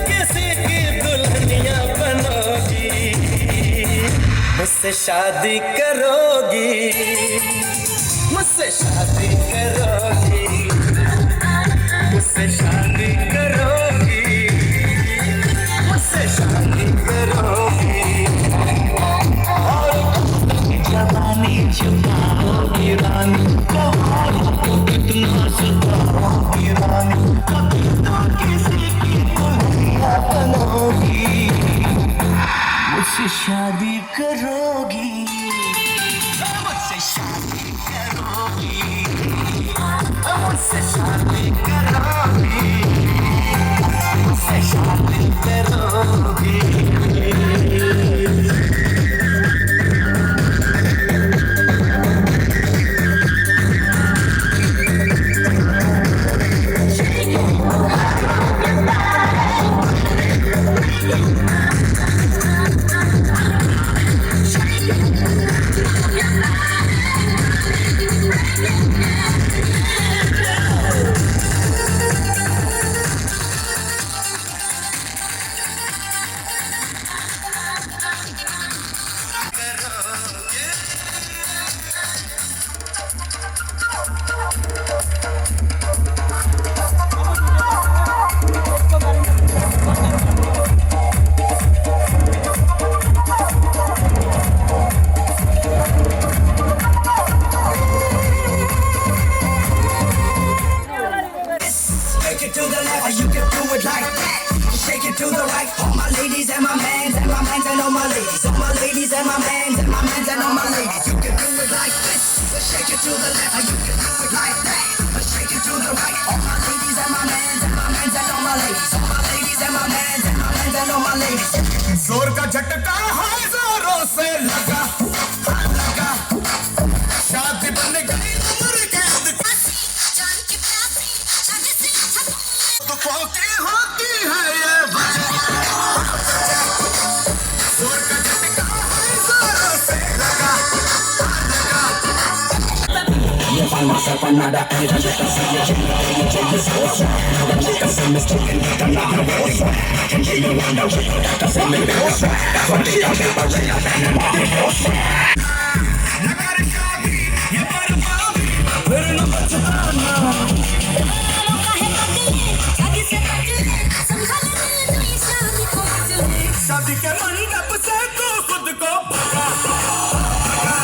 किसी की दुल्हनिया बनोगी, मुझसे शादी करोगी, मुझसे शादी करोगी, मुझसे शादी करोगी, मुझसे शादी करोगी। जवानी छुपाओगी रानी, कितना छुपाओगी रानी, किसी की दुल्हनिया बनोगी, मुझसे शादी करोगी, मुझसे शादी करोगी, मुझसे शादी करोगी, मुझसे शादी करोगी। जोर का झटका है जोरों से लगा लगा, शादी बन गई उम्र कैद, दुखों की होती है ये वजह, जोर का झटका है जोरों से लगा लगा। You find myself another angel, just to see you change, you change this whole song. Now I'm just a sin mistaken, but I'm not a real song. Can you no wonder we know that the same in the whole song. That's what they are, people say, I'm standing by the whole song. Nagari shadi, ye barbadi, फिर न बचताना। शादी के मंडप से तू खुद को भगा, भगा,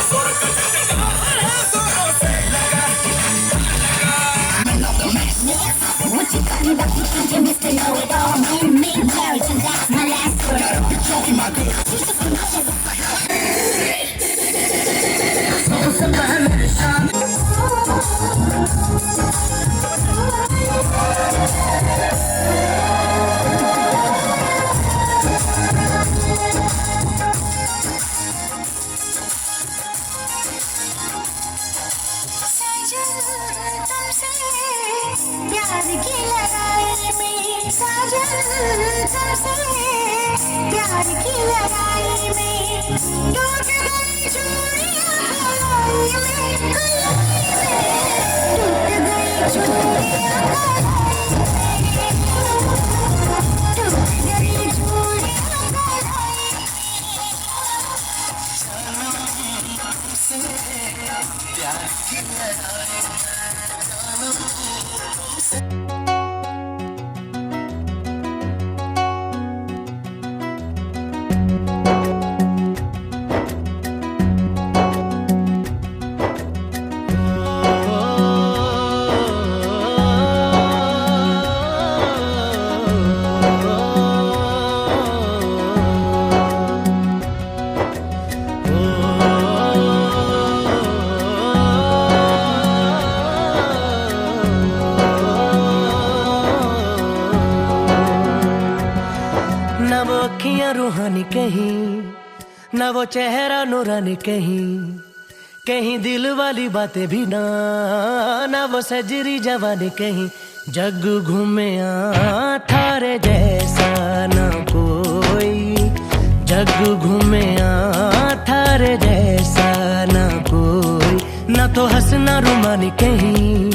जोर का झटका है जोरों से लगा, लगा। What you got me back, you Mr. Know It All. Man made marriage, and that's my last word. Talking my good. सबसे पहले शादी प्यार की लड़ाई में साजन, तुमसे प्यार की लड़ाई में टूट गई चूड़ियां कलाई में, टूट गई चूड़ियां टूट गई चूड़ियां कलाई प्यार की लड़ाई। ना वो चेहरा नूरानी कहीं दिल वाली बातें भी ना वो सजरी जवानी कहीं जग घूमे थारे जैसा ना कोई जग घूमे थारे जैसा ना कोई ना तो हंसना रुमानी कहीं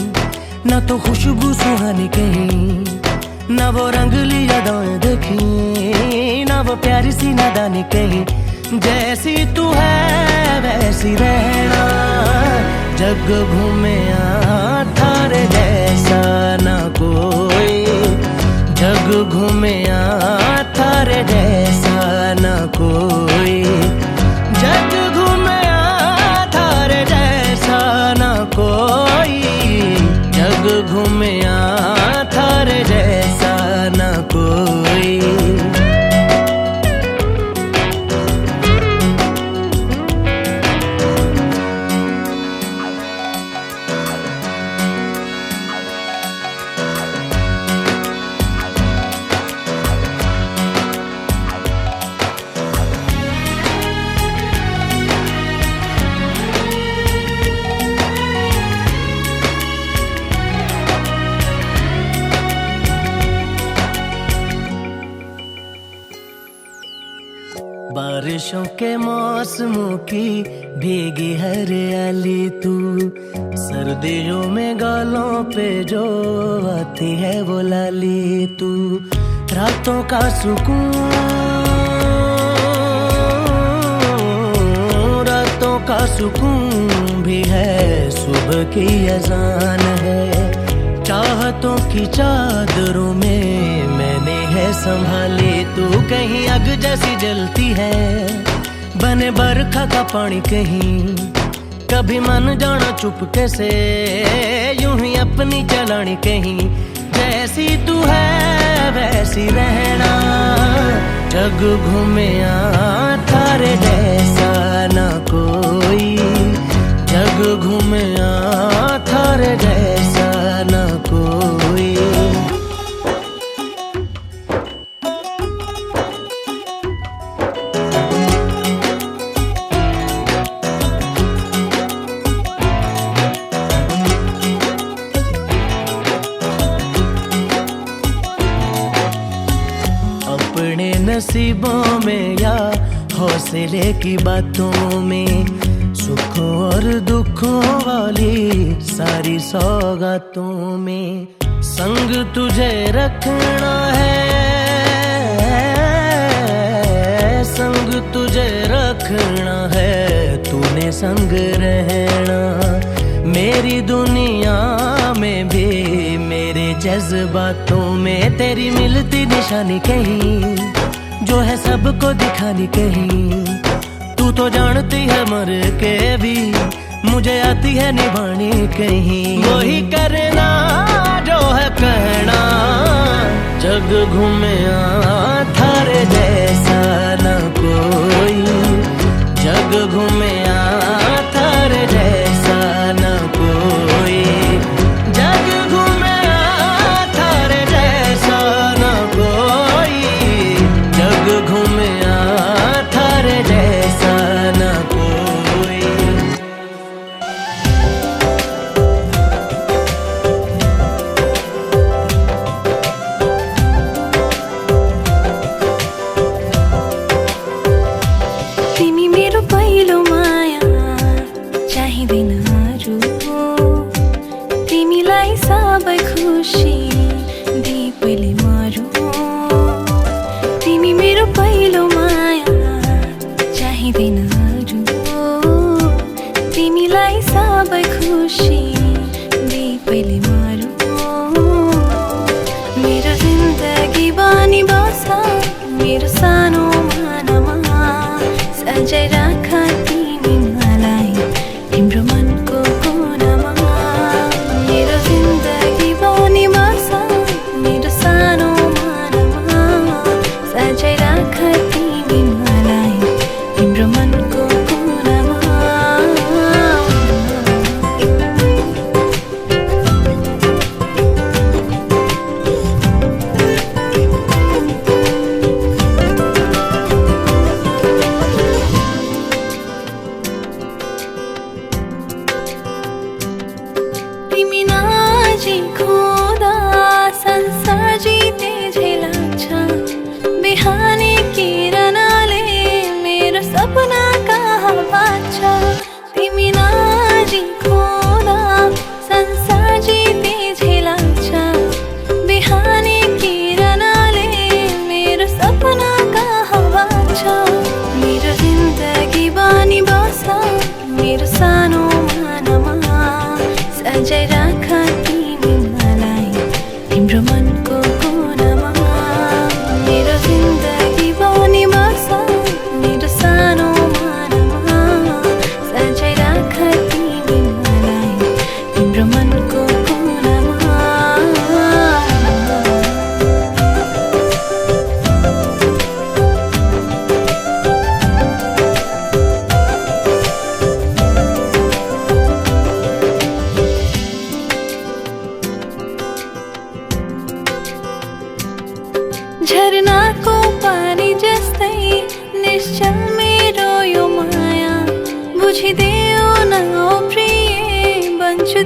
ना तो खुशबू सुहानी कहीं ना वो रंगली यादें देखी ना वो प्यारी सी नादानी कहीं जैसी तू है वैसी रहना जग घूमे थारे जैसा ना कोई जग घूमे थारे जैसा ना कोई जग घूमे थारे जैसा ना कोई जग घूमे थारे जैसा ना कोई बारिशों के मौसमों की भीगी हरियाली तू सर्दियों में गालों पे जो आती है वो लाली तू रातों का सुकून रातों का सुकून भी है सुबह की अजान है चाहतों की चादरों में मैंने है संभाली तू कहीं आग जैसी जलती है बने बरखा का पानी कहीं कभी मन जाना चुपके से यूं ही अपनी चलानी कहीं जैसी तू है वैसी रहना जग घूमे थारे जैसा ना कोई जग घूमे थारे जैसा ना कोई अपने नसीबों में या हौसले की बातों में सुखों और दुखों वाली सारी सौगातों में संग तुझे रखना है संग तुझे रखना है तूने संग रहना मेरी दुनिया में भी मेरे जज्बातों में तेरी मिलती निशानी कहीं जो है सबको दिखानी कहीं तू तो जानती है मर के भी मुझे आती है निभानी कहीं वही करना जो है कहना जग घूमे थारे जैसा ना कोई जग घूमे थारे जैसा ना कोई जग घूमे थारे जैसा ना कोई जग घूमे थारे जैसा ना कोई तिमी मेरो पहिलो माया चाहिँदैन अरू तिमीलाई सबै खुसी दिई पहिले मरू तिमी मेरो पहिलो माया चाहिँदैन अरू तिमीलाई सबै खुसी दिई पहिले मरू मेरो जिन्दगी बानी बस मेरो सानो मानमा सजाइ राख तिमी मलाई तिम्रो मनको कोनामा मेरो जिन्दगी बानी बस मेरो सानो मानमा सजाइ राख तिमी मलाई तिम्रो मनको कोनामा जिखुँदा संसार जिते झै लाग्छ बिहानी किरणले मेरो सपना कहाँ बाँच्छ तिमी नजिखुँदा संसार जिते झै लाग्छ बिहानी किरणले मेरो सपना कहाँ बाँच्छ मेरो जिन्दगी बनी बस मेरो सानो मनमा सजाइ राख तिमी मलाई तिम्रो मनको कुनामा मेरो जिन्दगी बनी बस मेरो सानो मनमा सजाइ राख तिमी मलाई तिम्रो मनको कुनामा झरनाको पानी जस्तै निश्चल मेरो यो माया बुझिदेऊ न ओ प्रिय बन्छु